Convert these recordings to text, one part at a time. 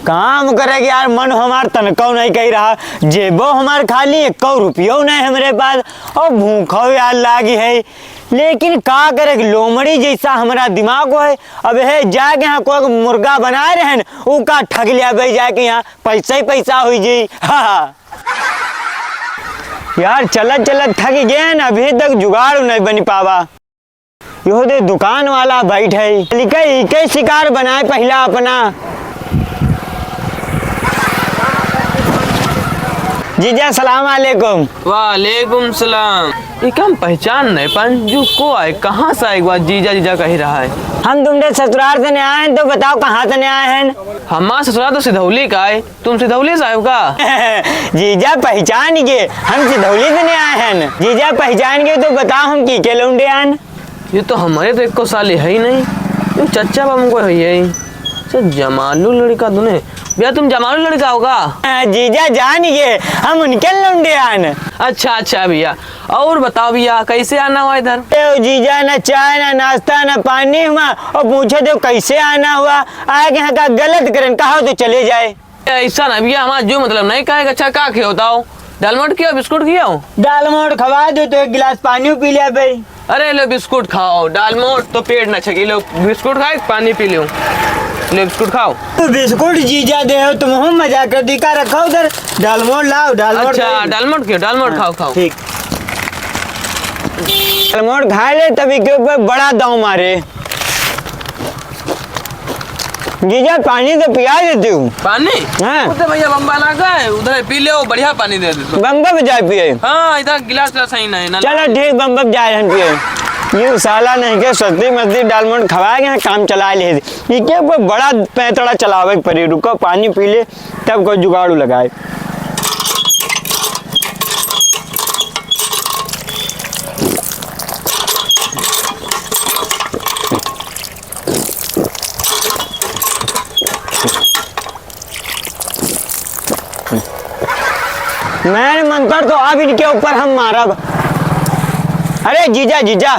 काम करेगी यार, मन हमार तनको नहीं कही रहा, जेबो हमार खाली 1 रुपयो नहीं हमारे पास और भूखो यार लागी है। लेकिन का करे लोमड़ी जैसा हमारा दिमाग है। अब है जाके यहाँ कोई मुर्गा बनाए रहे न उ का ठग लिया भाई जाके यहाँ पैसा ही पैसा हुई जी। हाँ यार चलत चलत थक गए न, अभी तक जुगाड़ नहीं बनी पावा। यो दे दुकान वाला बैठे लिखे शिकार बनाए पहला अपना। जीजा सलाम वालेकुम। वालेकुम सलाम। ये काम पहचान नहीं पंजू को आए कहाँ से एक बार जीजा जीजा कही रहा है। हम तुमने ससुराल से आए हैं तो बताओ कहाँ से आए हैं। हमारा ससुराल तो सिधौली का है, तुम सिधौली से आए का? जीजा पहचान गए, हम सिधौली से आए हैं। जीजा पहचान गए तो बताओ हम की के लौंडे आन। ये तो हमारे तो 1 साल है ही नहीं, तुम चच्चा बाबू को है जमालू लड़का तुमने भैया, तुम जमालू लड़का होगा? जीजा जान गए हम उनके लौंडे आन। अच्छा अच्छा भैया, और बताओ भैया कैसे आना हुआ इधर? जीजा ना चाय ना नाश्ता ना पानी हुआ और पूछे तो कैसे आना हुआ। आगे यहाँ का गलत करन कहा तो चले जाए। ऐसा ना भैया, हमारा जो मतलब नहीं कहेगा। अच्छा का खे बताओ, दालमोट किया बिस्कुट किया? दालमोट खवा दो तो 1 गिलास पानी पी लिया भाई। अरे लो बिस्कुट खाओ, दालमोट तो पेट न छकी, लो बिस्कुट खाए पानी पी लो, ले बिस्कुट खाओ। तो बिस्कुट जीजा दे हो तुम हम मजाक कर दिखा रखा उधर। दालमोट लाओ दालमोट। अच्छा दालमोट क्यों, दालमोट खाओ खाओ। ठीक दालमोट खा ले तभी के ऊपर बड़ा दाव मारे। जीजा पानी तो पिया देती हूँ। पानी? हाँ। उधर भैया बम्बा लगा है, उधर पी ले, बढ़िया पानी दे दे। बम्बा में जाए पिए? हाँ इधर गिलास सही नहीं ना। चलो ठीक बम्बा में जाए हम पिए। ये साला नहीं के सस्ती मस्ती दालमोट खवाए गए काम चला ले। ये क्या बड़ा पैतड़ा चलावे पड़ी, रुको पानी पी ले तब कोई जुगाड़ू लगाए। मैंने मंत्र तो अब इनके ऊपर हम मारा। अरे जीजा जीजा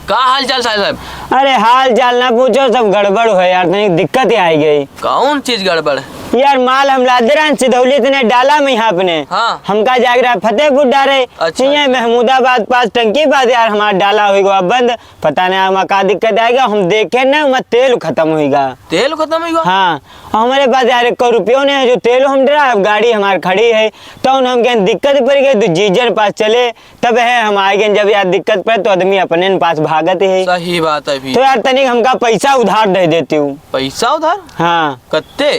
का हाल चाल साहब? अरे हाल चाल ना पूछो, सब गड़बड़ हो यार, तनी दिक्कत ही आई गई। कौन चीज गड़बड़? यार माल हम लादे रहे सिधौली ने डाला में यहाँ अपने। हाँ। हमका जाग रहा फतेहपुर डाले। अच्छा। महमूदाबाद पास टंकी पास यार हमारा डाला होगा बंद, पता नहीं हमारा का दिक्कत आएगा। हम देखे ना मत तेल खत्म होगा। तेल खत्म होगा? हाँ और हमारे पास यार 1 रुपयो नहीं है जो तेल हम डरा। गाड़ी हमारी खड़ी है तो हम क्या दिक्कत पड़ गई तो जीजर पास चले तब है हम आए गए। जब यार दिक्कत पड़े तो आदमी अपने पास भागत है। सही बात है। तो यार तनिक हमका पैसा उधार दे देती हूँ। पैसा उधार? हाँ कत्ते?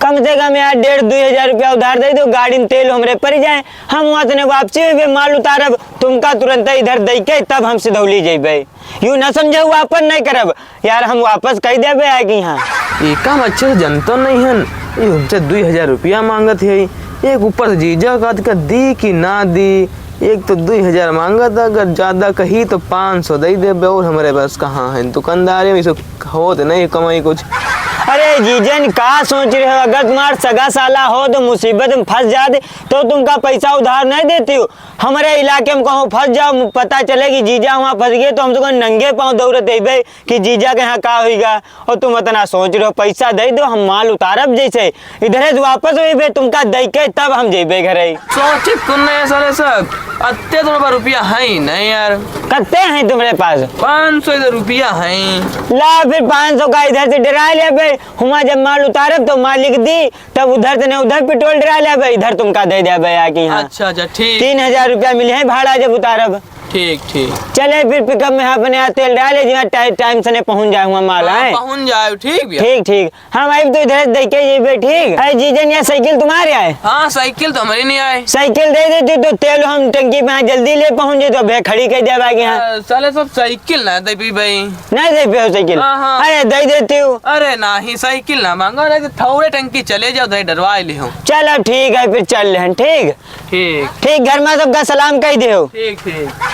कम से कम यार 1,500-2 हजार रुपया उधार दे दो, गाड़ी में तेल हमरे पड़ जाए, हम वहाँ से वापसी हुए माल उतारब तुमका तुरंत इधर दे के तब हम सिधौली जेबे। यूँ न समझे वापस नहीं करब यार, हम वापस कह देबे है कि यहाँ ये काम अच्छे से जनता नहीं है। ये हमसे 2,000 रुपया मांगत है, एक ऊपर से जीजा का दी कि ना दी। एक तो 2,000 मांगा था, अगर ज्यादा कही तो 500 दे दे। और हमारे पास कहाँ है दुकानदारी में हो तो नहीं कमाई कुछ। अरे जीजन का सोच रहे हो, अगर तुम्हारा सगा साला हो तो मुसीबत में फंस जाते तो तुमका पैसा उधार नहीं देती हो। हमारे इलाके में कहूँ फंस जाओ, पता चले कि जीजा वहाँ फंस गए तो हम तो नंगे पाँव दौड़त देबे कि जीजा के यहाँ का होगा। और तुम इतना सोच रहे हो पैसा दे दो हम माल उतारब, जैसे इधर वापस हो तुमका दे के तब हम जेबे घरे। सोचे सारे सब अत्ते तुम्हारे रुपया है नहीं यार? कत्ते हैं तुम्हारे पास? 500 रुपया है। ला फिर 500 का इधर से डरा लिया भाई, हुआ जब माल उतारब तो मालिक दी तब उधर से नहीं उधर पेट्रोल डरा लिया भाई, इधर तुमका दे दिया भैया कि यहाँ। अच्छा अच्छा ठीक। 3,000 रुपया मिले हैं भाड़ा जब उतारब। ठीक ठीक चले फिर पिकअप में अपने यहाँ तेल डाले जहाँ टाइम से नहीं पहुँच जाए हुआ माल है। पहुँच जाए ठीक भैया। ठीक ठीक हम आई तो इधर देख के ये ठीक है। जीजन यहाँ साइकिल तुम्हारे आए? हाँ साइकिल तो हमारी नहीं आए। साइकिल दे देती तो तेल हम टंकी पे जल्दी ले पहुँचे तो भैया खड़ी कर दिया भाई यहाँ। साले सब साइकिल ना दे भाई। नहीं दे पे साइकिल? अरे दे देती हूँ। अरे नहीं साइकिल ना मांगो, नहीं थोड़े टंकी चले जाओ डरवा ले हो। चलो ठीक है फिर चल रहे हैं। ठीक ठीक ठीक घर में सबका सलाम कह दे। ठीक ठीक।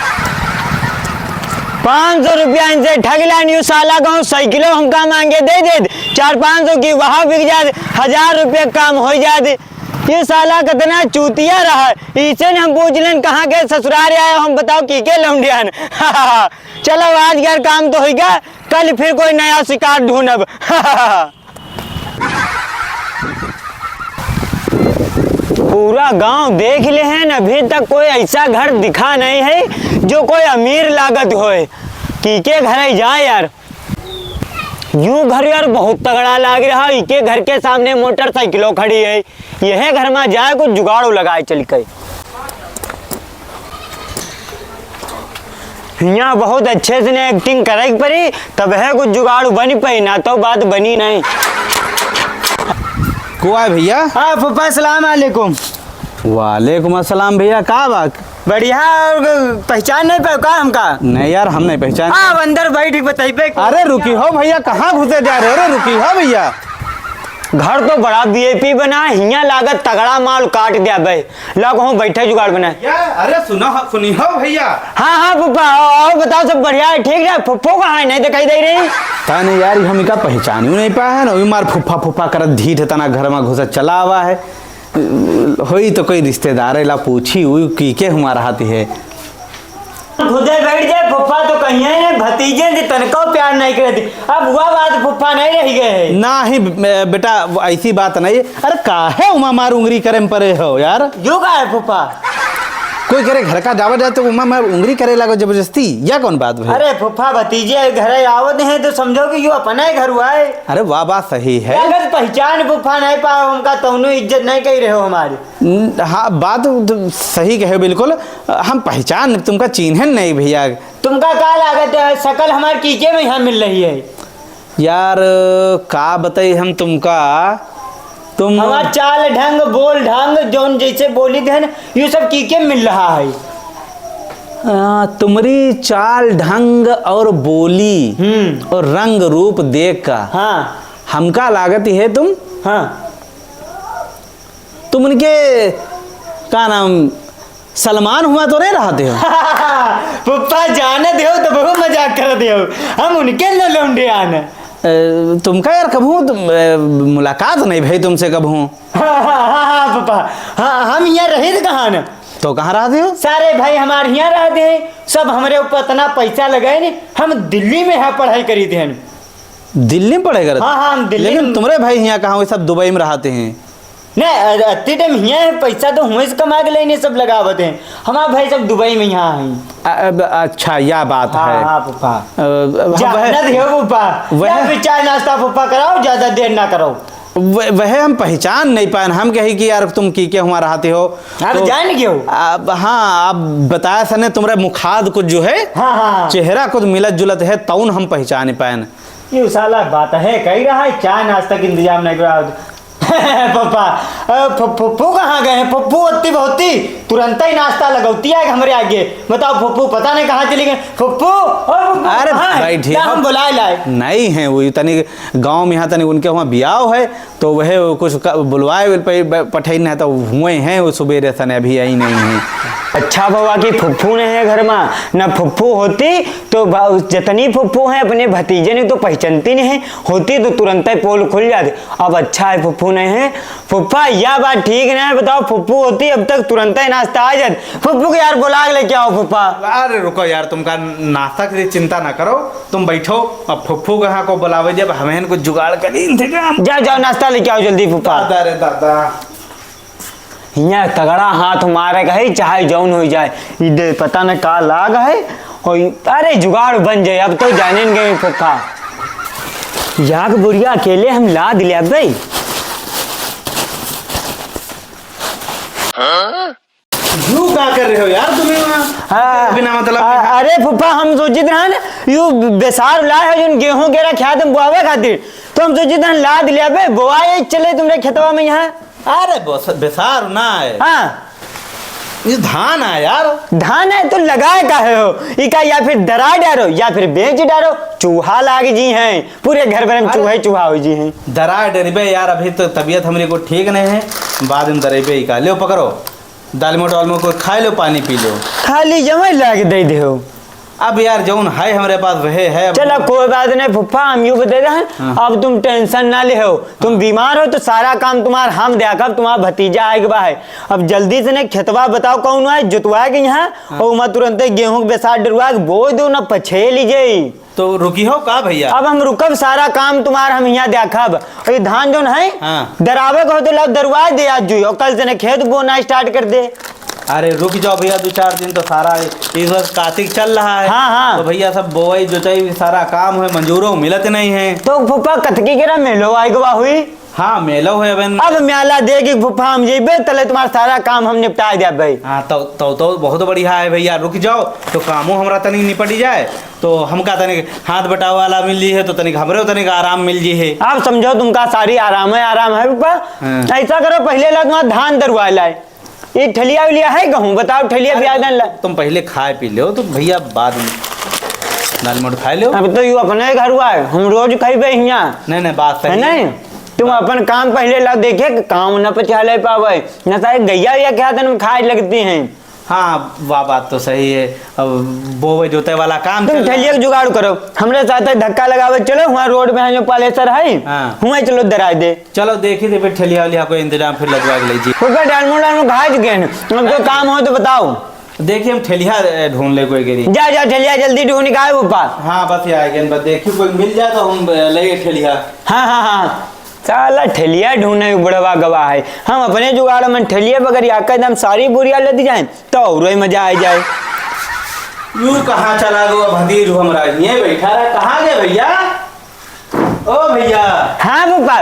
500 रुपया इनसे ठग लानी साला कहूँ साइकिलो हमका मांगे दे दे 400-500 की वहाँ बिक जाते, 1000 रुपये काम हो जाते। ये साला कितना चूतिया रहा। इसे हम पूछ लें कहाँ के ससुराल आए हम बताओ की के लौंडियान। चलो आज घर काम तो होगा, कल फिर कोई नया शिकार ढूंढब। पूरा गांव देख ले हैं, अभी तक कोई ऐसा घर दिखा नहीं है जो कोई अमीर लागत होए। के घर जाए यार, यूं घर यार बहुत तगड़ा लाग रहा है। इके घर के सामने मोटरसाइकिलों खड़ी है, यह घर में जाए कुछ जुगाड़ो लगाए चल के। यहाँ बहुत अच्छे से एक्टिंग करे पड़ी तब है कुछ जुगाड़ बन पाई, ना तो बात बनी नहीं। को है भैया? हाँ फूफा सलाम अलैकुम। वालेकुम अस्सलाम भैया, का बात? बढ़िया, पहचान नहीं पाओ का हमका? नहीं यार, हम नहीं पहचान। आप अंदर बैठ बताइए। अरे रुकी हो भैया, कहाँ घुसे जा रहे हो? अरे रुकी हो भैया। घर तो बड़ा वीआईपी बना, हिया लागत तगड़ा माल काट दिया भाई। लग हो बैठे जुगाड़ बना। अरे सुनी हो भैया। हाँ हाँ फूफा, और बताओ सब बढ़िया है? ठीक है। फुफ्फो कहाँ है, नहीं दिखाई दे रही? था नहीं यार, हम इनका पहचान ही नहीं पाया है ना। मार फुफ्फा फुफ्फा करत धीठ तना घर में घुसा चला हुआ है। होई तो कोई रिश्तेदार है ला पूछी हुई की के हमारा हाथी है। खुदे बैठ जाए, फुफ्फा तो कहीं है भतीजे से तनको प्यार नहीं करती। अब हुआ बात, फुफ्फा नहीं रह गए है। ना ही बेटा, ऐसी बात नहीं। अरे काहे उमा मार उंगली करे में परे हो यार? जो का है फुफ्फा? कोई करे घर का जावा जाए तो उमा मार उंगली करे लगो जबरदस्ती, या कौन बात भाई? अरे फुफ्फा भतीजे घर आवत है तो समझो कि यो अपना ही घर हुआ है। अरे वाह बात सही है। अगर पहचान फुफ्फा नहीं पाओ हमका तो इज्जत नहीं कही रहे हो हमारी। हाँ बात तो सही कहे बिल्कुल। हम पहचान तुमका चिन्हन नहीं भैया। तुमका का लागत है, शकल हमारे कीके में यहाँ मिल रही है यार। का बताई हम तुमका, तुम हमार चाल ढंग बोल ढंग जोन जैसे बोली थे ये सब कीके मिल रहा है। तुम्हारी चाल ढंग और बोली और रंग रूप देख का हाँ हमका लागत है तुम। हाँ तुम उनके का नाम सलमान हुआ तो नहीं रहते हो? पुप्पा जाने दो तो बहुत मजाक कर दे, हम उनके न लौंडे आने। तुमका यार कभू मुलाकात नहीं भाई तुमसे कभू? हाँ पापा, हाँ हम यहाँ रहे थे कहाँ न? तो कहाँ रहते हो? सारे भाई हमारे यहाँ रहते हैं, सब हमारे ऊपर इतना पैसा लगाए नहीं, हम दिल्ली में यहाँ पढ़ाई करी थे। दिल्ली में पढ़ाई करते? हाँ हाँ हम दिल्ली। लेकिन तुम्हारे भाई यहाँ कहाँ? वो सब दुबई में रहते हैं। नहीं अति टाइम यहाँ है, पैसा तो हुए से कमा के लेने सब लगावत हैं। हमारे भाई सब दुबई में यहाँ हैं। अच्छा यह बात है। हाँ पापा, वह चाय नाश्ता पापा कराओ, ज्यादा देर ना करो। वह हम पहचान नहीं पाए। हम कही कि यार तुम की क्या हमारा हाथी हो? आप तो, जान क्यों? हाँ आप बताया सने तुम्हारे मुखाद कुछ जो है, हाँ हाँ चेहरा कुछ मिलत जुलत है, तौन हम पहचान पाए। ये साला बात है, कही रहा है चाय नाश्ता का इंतजाम नहीं करा। पापा पप्पू कहाँ गए हैं? पप्पू होती बहुती तुरंत ही नाश्ता लगौती है हमारे आगे। बताओ पप्पू पता नहीं कहाँ चली गए। पप्पू अरे भाई ठीक है, हम बुलाए लाए नहीं है वो तनी गांव में यहाँ तनी उनके वहाँ ब्याह है तो वह कुछ बुलवाए पठैन है तो हुए हैं वो सुबह सन अभी आई नहीं है। अच्छा बाबा की फुफ्फू नहीं है घर में, न फुफ्फू होती तो जितनी फुफ्फू है अपने भतीजे ने तो पहचानती नहीं है, होती तो तुरंत ही पोल खुल जाती। अब अच्छा है फुफ्फू नहीं है। फुफ्फा यह बात ठीक नहीं है, बताओ फुफ्फू होती अब तक तुरंत ही नाश्ता आ जाती। फुफ्फू के यार बुला ले क्या हो फुफ्फा? अरे रुको यार, तुमका नाश्ता की चिंता ना करो, तुम बैठो। अब फुफ्फू कहाँ को बुलावे जब हमें कुछ जुगाड़ कर जाओ जाओ नाश्ता लेके आओ जल्दी फुफ्फा। अरे दादा यहाँ तगड़ा हाथ मारे का है, चाहे जौन हो जाए, इधर पता न का लाग है और अरे जुगाड़ बन जाए। अब तो जाने गए फुफ्फा, याग बुढ़िया अकेले हम ला दिले अब भाई। यू क्या कर रहे हो यार तुम्हें वहाँ बिना मतलब? अरे फुफ्फा हम सोचित रहे यू बेसार ला है जो गेहूं गेरा ख्यात बुआवे खातिर, तो हम सोचित ला दिले अब बुआए चले तुमरे खेतवा में यहाँ। अरे बेसार ना है। हाँ ये धान है यार। धान है तो लगाए काहे हो? इका या फिर दरा डारो या फिर बेच डारो, चूहा लाग जी हैं पूरे घर भर में, चूहा चूहा हो जी हैं। दरा डरबे यार, अभी तो तबीयत हमारी को ठीक नहीं है, बाद में दरेबे ही का लो पकड़ो, दाल मोट वाल में कोई खा लो, पानी पी लो, खाली जमा लाके दे दे हो। अब यार जौन है हमारे पास वह है। अब चलो कोई बात नहीं फुफ्फा, हम यूँ बता रहे हैं। अब तुम टेंशन ना ले हो, तुम बीमार हो तो सारा काम तुम्हारा हम देखब, तुम्हारा भतीजा आएगा है। अब जल्दी से ने खेतवा बताओ कौन है जुतवा के यहाँ, और मैं तुरंत गेहूं के बेसार डरवा के बो दो ना पछे लीजिए। तो रुकी हो का भैया? अब हम रुकब, सारा काम तुम्हारा हम यहाँ देखब। और ये धान जो है हाँ। दरावे को हो तो लब दरवा दे आज जो, और कल से ने खेत बोना स्टार्ट कर दे। अरे रुक जाओ भैया 2-4 दिन, तो सारा इस वक्त कार्तिक चल रहा है। हाँ, हाँ। तो भैया सब बोई जोताई सारा काम है, मंजूरों मिलत नहीं है। तो फुफ्फा कतकी के मेलो आई गवा हुई। हाँ मेलो है बहन। अब म्याला देगी फुफ्फा हम जेबे तले तुम्हारा सारा काम हम निपटा दिया भाई। हाँ तो बहुत बढ़िया है भैया, रुक जाओ तो कामों हमरा तनिक निपट जाए, तो हमका तनिक हाथ बटाव वाला मिल जी है, तो तनिक हमरे तनिक आराम मिल जी है। आप समझो तुमका सारी आराम है फुफ्फा। हाँ। ऐसा करो पहले ला तुम्हारा धान दरवा लाए, ये ठलिया उलिया है कहूँ बताओ, ठलिया ब्याज ला। तुम पहले खाए पी लो तो भैया बाद में दाल मोट खा लो। अब तो यू अपने घर हुआ है, हम रोज खाइबे यहाँ। नहीं बात है सही नहीं, तुम अपन काम पहले ला, देखे कि काम न पचा ले पावे न, सारे गैया या क्या दिन खाए लगती हैं। हाँ वाह बात तो सही है। अब बोवे जोते वाला काम तुम चल रहा है। ठलिया जुगाड़ करो, हमरे साथ धक्का लगावे चलो, वहाँ रोड में है जो पालेसर है, हाँ। वहाँ चलो दरा दे। चलो देखी दे फिर ठलिया वलिया को इंतजाम फिर लगवा के लीजिए। फुफ्फा डालमो खा चुके हैं, अब कोई काम हो तो बताओ। देखिए हम ठेलिया ढूंढ ले कोई गिरी। जा जा ठलिया जल्दी ढूंढ निकाल फुफ्फा। हाँ बस ये आएंगे, बस देखिए कोई मिल जाए तो हम ले ठेलिया। हाँ हाँ हाँ, साला ठेलिया ढूंढने में बड़वा गवाह है। हम अपने जुगाड़ में ठेलिया बगैर आकर एकदम सारी बोरिया लेती जाए तो और ही मजा आ जाए। यूं कहाँ चला गो भदीर हमरा, ये बैठा रहा, कहाँ गए भैया? ओ भैया। हाँ फुफ्फा,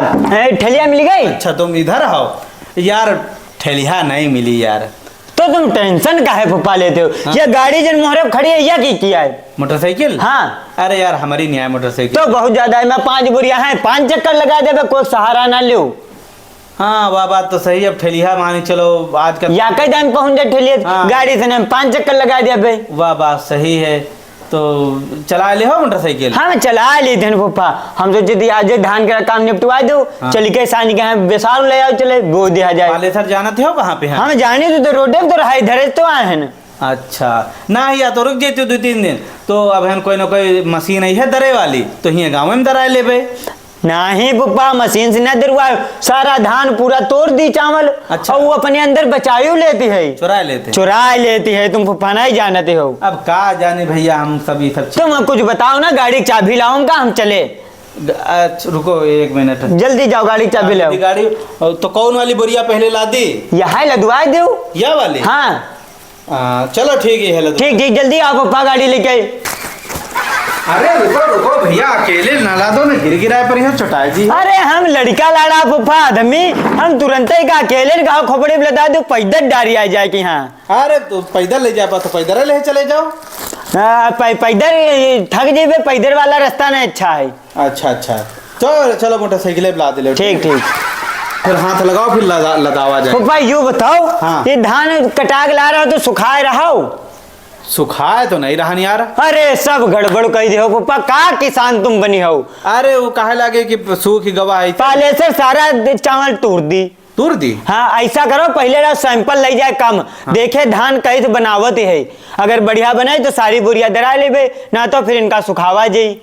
ठेलिया मिल गई? अच्छा तुम इधर आओ यार, ठेलिया नहीं मिली यार। तो तुम टेंशन काहे फुफ्फा लेते हो? हाँ? ये गाड़ी जन मोहरे खड़ी है या की किया है? मोटरसाइकिल? हाँ। अरे यार हमारी नहीं है मोटरसाइकिल। तो बहुत ज्यादा है, मैं 5 बोरिया है, 5 चक्कर लगा दे, कोई सहारा ना लो। हाँ वह बात तो सही है। अब ठेलिया मानी चलो आज का या कई टाइम पहुंच जाए ठेलिया, हाँ। गाड़ी से ने 5 चक्कर लगा दिया भाई। वह बात सही है, तो चला ले हो मोटरसाइकिल? हाँ मैं चला ली थी फुफ्फा, हम सोचे थी आज धान का काम निपटवा दो। हाँ। चल के सानी के बेसार ले आओ, चले बो दिया जाए। पालेसर जाना थे हो कहाँ पे है? हम जाने तो रोडे पे तो रहा, इधर तो आए हैं ना। अच्छा ना या तो रुक जाते 2-3 दिन, तो अब है कोई ना कोई मशीन आई है दरे वाली, तो हियाँ गाँव में दराए ले भाई। नहीं फुफ्फा, मशीन से न दरवाओ, सारा धान पूरा तोड़ दी चावल। अच्छा। और वो अपने अंदर बचायू लेती है, चुरा लेती है। तुम फुफ्फा नहीं जानते हो। अब का जाने भैया, हम सभी सब तुम कुछ बताओ ना, गाड़ी की चाबी लाऊंगा हम चले। अच्छा रुको 1 मिनट, जल्दी जाओ गाड़ी की चाबी लाओ। गाड़ी तो कौन वाली बोरिया पहले ला दी? यहाँ लदवा दो। या वाली? हाँ चलो ठीक है लदवा। ठीक ठीक, जल्दी आओ फुफ्फा गाड़ी लेके। अरे रुको रुको भैया, अकेले ना ला दो ना, गिराए पर यहाँ चटाई जी। अरे हम लड़का लाड़ा फुफ्फा आदमी, हम तुरंत ही का अकेले गाँव खोपड़ी में लदा दो, पैदल डारी आ जाए कि यहाँ। अरे तो पैदल ले जा पा, तो पैदल ले चले जाओ। पैदल थक जेबे, पैदल वाला रास्ता नहीं अच्छा है। अच्छा चलो चलो मोटरसाइकिल ला दे। ठीक ठीक, फिर हाथ लगाओ फिर लदावा जाए। फुफ्फा यूँ बताओ, हाँ। ये धान कटा के ला रहा हो तो सुखाए रहा हो? सुखाए तो नहीं रहा यार। अरे सब गड़बड़ कह दे हो फुफ्फा, का किसान तुम बनी हो? अरे वो काहे लागे कि सूखी गवाह है, पहले से सारा चावल तोड़ दी। तूर दी? हाँ ऐसा करो, पहले ना सैंपल ले जाए कम। हाँ। देखे धान कैसे बनावत है, अगर बढ़िया बनाए तो सारी बोरिया दरा लेबे, ना तो फिर इनका सुखावा जाई।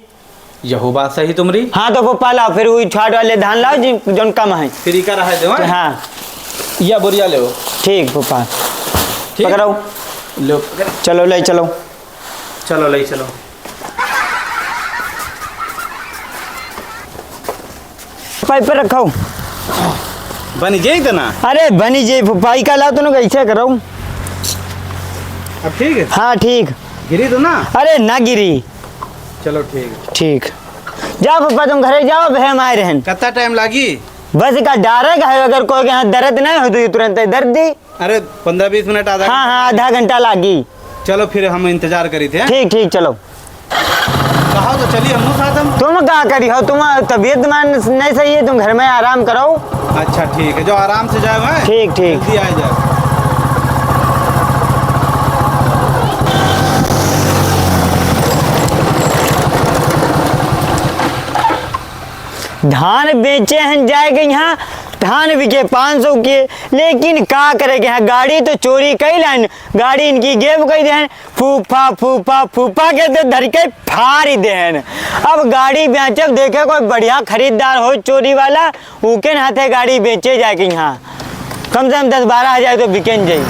यहो बात सही तुमरी। हाँ तो फुफ्फा लाओ, फिर वही छाट वाले धान लाओ जी जो कम है। फिर का रहा दे। हाँ या बोरिया ले ठीक फुफ्फा, ठीक पकड़ो, लो चलो ले चलो। चलो ले चलो। पाइप पे रखो। बनी जाई तो ना? अरे बनी जे फुफ्फा का लाओ तो कैसे करो। अब ठीक है? हाँ ठीक। गिरी तो ना? अरे ना गिरी। चलो ठीक। ठीक, जाओ फुफ्फा तुम घरे जाओ, बहम आए रहन। कितना टाइम लागी? बस का डारे का है, अगर कोई के यहाँ दर्द नहीं हो तो ये तुरंत दर्द दी। अरे 15-20 मिनट आधा। हाँ हाँ आधा घंटा लागी। चलो फिर हम इंतजार करी थे। ठीक ठीक चलो। कहा तो चलिए हम साथ हम। तुम क्या करी हो, तुम तबीयत नहीं सही है, तुम घर में आराम करो। अच्छा ठीक है, जो आराम से जाए मैं। ठीक ठीक। जल्दी आ जाए। धान बेचे हैं जाएगा यहाँ, धान बिके 500 के, लेकिन का करे के हैं, गाड़ी तो चोरी कई लाइन, गाड़ी इनकी गेब कई देन, फूफा फूफा फूफा के तो धर के फाड़ ही देन। अब गाड़ी बेचब, देखे कोई बढ़िया खरीदार हो चोरी वाला, उके हाथे गाड़ी बेचे जाके यहाँ कम से कम 10-12 हज़ार तो बिकेन जाई।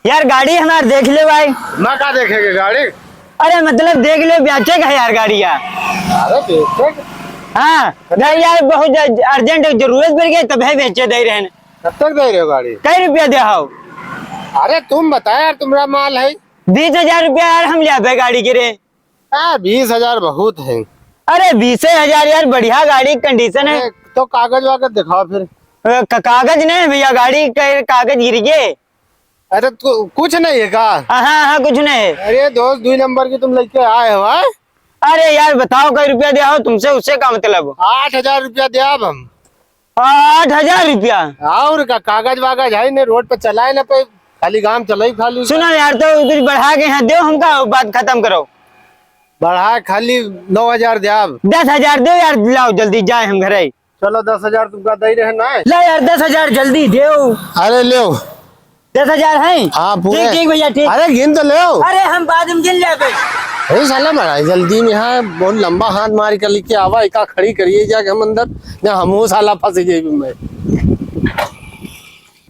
यार गाड़ी हमार देख ले भाई। ना का देखेगे गाड़ी? अरे मतलब देख ले, बेचे का यार गाड़ी यार। अरे बेचे? हाँ नहीं यार, बहुत अर्जेंट जरूरत पड़ गई तब है बेचे दे रहे हैं। कब तक दे रहे हो गाड़ी? कई रुपया दे हो? अरे तुम बताओ यार, तुम्हारा माल है। 20,000 रुपया यार हम ले गाड़ी के रे। 20,000 बहुत है। अरे 20,000 यार, बढ़िया गाड़ी कंडीशन है। तो कागज वागज दिखाओ फिर। कागज नहीं भैया, गाड़ी का कागज गिर गए। अरे तो कुछ नहीं है का? हाँ कुछ नहीं है। अरे दोस्त 2 नंबर की तुम लेके आए हो? अरे यार बताओ कई रुपया दे हो तुमसे, उससे का मतलब? 8,000 रुपया दे अब हम। 8,000 रुपया? और का कागज वागज है नहीं, रोड पे चलाए ना पे, खाली काम चलाई खाली। सुनो यार, तो कुछ बढ़ा के यहाँ दो, हमका बात खत्म करो। बढ़ा खाली 9,000 दे अब। 10,000 दो यार, लाओ जल्दी जाए हम घरे। चलो 10,000 तुमका दे रहे ना। ला यार 10,000 जल्दी दो। अरे ले 10,000 है? हाँ पूरे। ठीक भैया ठीक। अरे गिन तो ले। अरे हम बाद में गिन ले। अरे साला बड़ा जल्दी में है, बहुत लंबा हाथ मार कर लेके आवा, एका खड़ी करिए जाके हम अंदर, ना हम साला फंस जाए में।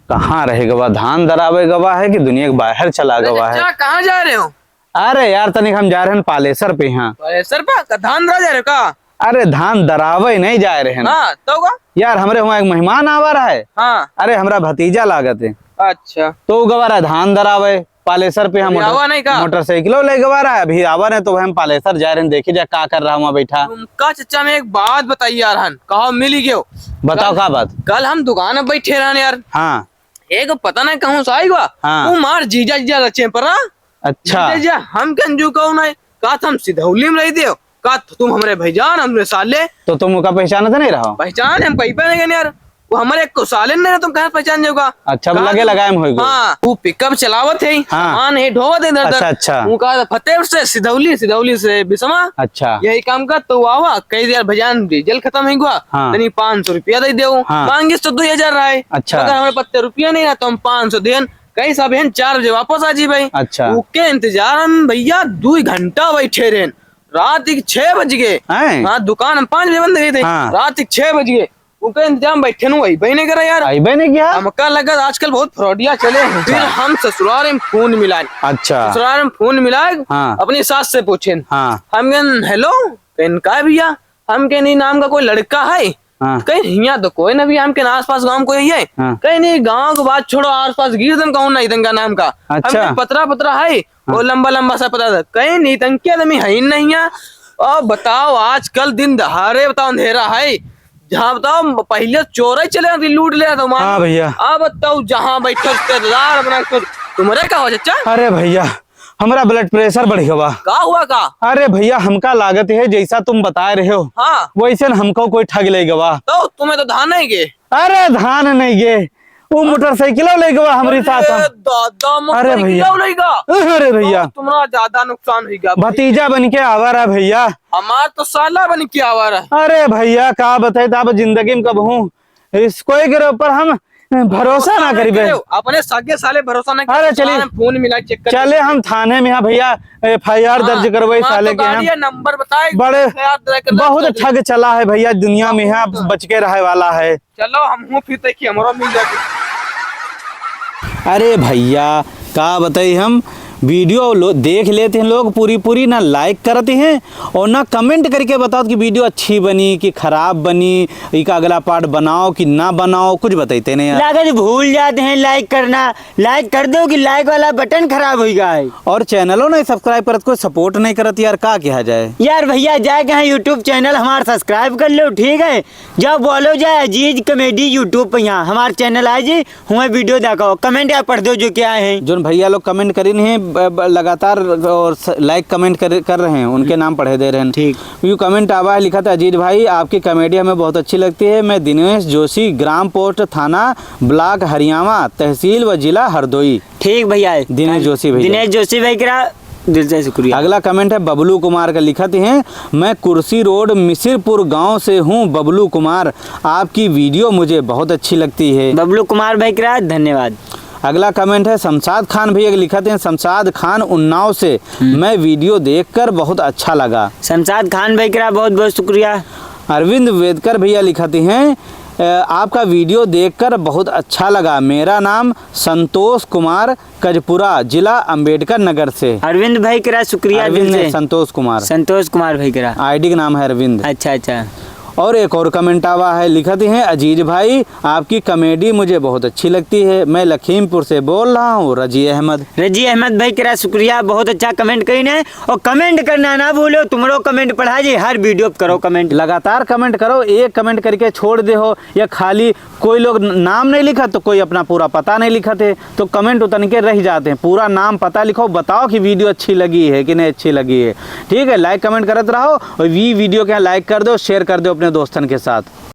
कहाँ रहे गवा, धान दरावे गवा है कि दुनिया के बाहर चला गवा है? कहाँ जा रहे हो? अरे यार तनिक हम जा रहे हैं पालेसर पे। यहाँ पालेसर पे धान दरा जा रहे हो का? अरे धान दरावे नहीं जा रहे हैं। हाँ तो का? यार हमरे वहाँ एक मेहमान आवा रहा है। हाँ। अरे हमरा भतीजा लागत है। अच्छा तो गवा रहा धान दरावे पालेसर पे। हम मोटरसाइकिलों ले गवा रहा है, अभी आवा रहे तो हम पालेसर जा रहे हैं, देखी जा क्या कर रहा हूँ बैठा। तुमका चचा में एक बात बताइए यार, हन कहो मिल ही गयो। बताओ क्या बात? कल हम दुकान में बैठे रहने यार। हाँ एक पता नहीं कहूँ से आएगा। हाँ। वो मार जीजा जीजा रचे परा। अच्छा जीजा हम कंजू कहूँ नहीं का, हम सिधौली में रही दे का, तुम हमारे भाईजान हमरे साले। तो तुम उनका पहचाना तो नहीं रहा? पहचान हम कहीं पे नहीं गए यार, वो हमारे को साले नहीं, तुम कहाँ पहचान जाओगा? अच्छा लगे लगाए होगा। हाँ वो पिकअप चलावत है। हाँ। सामान है ढोवत है इधर उधर। अच्छा वो कहा फतेह से सिधौली से बिसमा। अच्छा यही काम का तो आवा कई यार भजान डीजल खत्म है हुआ। हाँ। तनी 500 रुपया दे दो। हाँ। मांगे तो 2,000 रहा है। अच्छा। अगर हमारे पत्ते रुपया नहीं है तो हम 500 देन, कई सब है 4 बजे वापस आ जी भाई। अच्छा। उसके इंतजार हम भैया 2 घंटा बैठे रहे, रात के 6 बज गए। हैं? हाँ दुकान हम 5 बजे बंद गए थे। हाँ। रात के 6 बज गए, उनका इंतजाम बैठे न वही भाई नहीं करा यार। आइबे नहीं किया? हमका लगा आजकल बहुत फ्रॉडिया चले हैं। फिर हम ससुराल में फोन मिलाए। अच्छा ससुराल में फोन मिलाए। हाँ। अपनी सास से पूछे। हाँ। हम कहें हेलो, कहीं का है भैया? हम कहीं नहीं, नाम का कोई लड़का है? हाँ। कहीं यहाँ तो कोई ना भी, हम के आस पास गाँव कोई है? हाँ। कहीं नहीं, गाँव की बात छोड़ो, आस पास गिरदन कहूँ नहीं तंगा नाम का। अच्छा। हम पतरा पतरा है। वो लंबा लंबा सा पता था, कहीं नहीं तंके आदमी है ही नहीं है। और बताओ आजकल दिन दहाड़े बताओ अंधेरा है, जहाँ बताओ पहले चोर चले जाते लूट ले जाता। हाँ भैया। अब बताओ जहाँ बैठे रिश्तेदार अपना तुम्हारे का हो चचा? अरे भैया हमारा ब्लड प्रेशर बढ़ गया। का हुआ का? अरे भैया हमका लागत है जैसा तुम बता रहे हो हाँ वैसे न हमको कोई ठग ले गवा। तो तुम्हें तो धान नहीं गे। अरे धान नहीं गे, वो मोटरसाइकिलों ले गवा हमारे साथ। दादा अरे भैया। अरे भैया तुम्हारा ज्यादा नुकसान होगा। भतीजा बन के आवा रहा भैया। हमार तो साला बन के आवा रहा। अरे भैया का बताए अब जिंदगी में कब हूँ इसको के ऊपर हम भरोसा ना करी बे। अपने सागे साले भरोसा नहीं। अरे चलिए फोन मिला चेक कर। चले हम थाने में यहाँ भैया FIR दर्ज करवाई साले के हम। नंबर बताए बड़े बहुत ठग चला है भैया दुनिया में, यहाँ बच के रहे वाला है। चलो हम फिर देखिए हमारा मिल जाए। अरे भैया का बताई हम वीडियो देख लेते हैं लोग पूरी ना लाइक करते हैं और ना कमेंट करके बताओ कि वीडियो अच्छी बनी कि खराब बनी, इसका अगला पार्ट बनाओ कि ना बनाओ, कुछ बताते नहीं यार। लागत भूल जाते हैं लाइक करना, लाइक कर दो कि लाइक वाला बटन खराब हो गया है। और चैनलों नहीं सब्सक्राइब करत, कोई सपोर्ट नहीं करत यार, का कहा जाए यार भैया जाए कहा यूट्यूब चैनल हमारा सब्सक्राइब कर लो, ठीक है? जब बोलो जाए अजीज कॉमेडी यूट्यूब पे, यहाँ हमारा चैनल आए जी, हमें वीडियो देखो, कमेंट या पढ़ दो जो क्या है। जो भैया लोग कमेंट करी हैं लगातार और लाइक कमेंट कर रहे हैं, उनके नाम पढ़े दे रहे हैं। ठीक। यू कमेंट आवा है, लिखा था अजीत भाई आपकी कॉमेडी हमें बहुत अच्छी लगती है। मैं दिनेश जोशी, ग्राम पोस्ट, थाना ब्लॉक हरियाणा, तहसील व जिला हरदोई। ठीक भैया, दिनेश जोशी भैया। दिनेश जोशी भाई का दिल से शुक्रिया। अगला कमेंट है बबलू कुमार का, लिखते हैं मैं कुर्सी रोड मिसिरपुर गांव से हूं बबलू कुमार, आपकी वीडियो मुझे बहुत अच्छी लगती है। बबलू कुमार भाई का धन्यवाद। अगला कमेंट है शमशाद खान भैया, लिखते हैं शमशाद खान उन्नाव से, मैं वीडियो देखकर बहुत अच्छा लगा। शमशाद खान भाई का बहुत बहुत शुक्रिया। अरविंद वेदकर भैया लिखते हैं आपका वीडियो देखकर बहुत अच्छा लगा, मेरा नाम संतोष कुमार, कजपुरा, जिला अंबेडकर नगर से। अरविंद भाई का शुक्रिया। अरविंद ने संतोष कुमार भाई का आईडी का नाम है अरविंद। अच्छा अच्छा। और एक और कमेंट आवा है, लिखते हैं अजीज भाई आपकी कॉमेडी मुझे बहुत अच्छी लगती है, मैं लखीमपुर से बोल रहा हूँ रजी अहमद। रजी अहमद भाई का शुक्रिया, बहुत अच्छा कमेंट करीने। और कमेंट करना ना भूलो, तुम्हारो कमेंट पढ़ा जी, हर वीडियो पे करो कमेंट, लगातार कमेंट करो, एक कमेंट करके छोड़ दे हो या खाली कोई लोग नाम नहीं लिखा तो कोई अपना पूरा पता नहीं लिखते, तो कमेंट उतर के रह जाते हैं। पूरा नाम पता लिखो, बताओ कि वीडियो अच्छी लगी है कि नहीं अच्छी लगी है। ठीक है, लाइक कमेंट करते रहो और वीडियो के लाइक कर दो, शेयर कर दो अपने दोस्तन के साथ।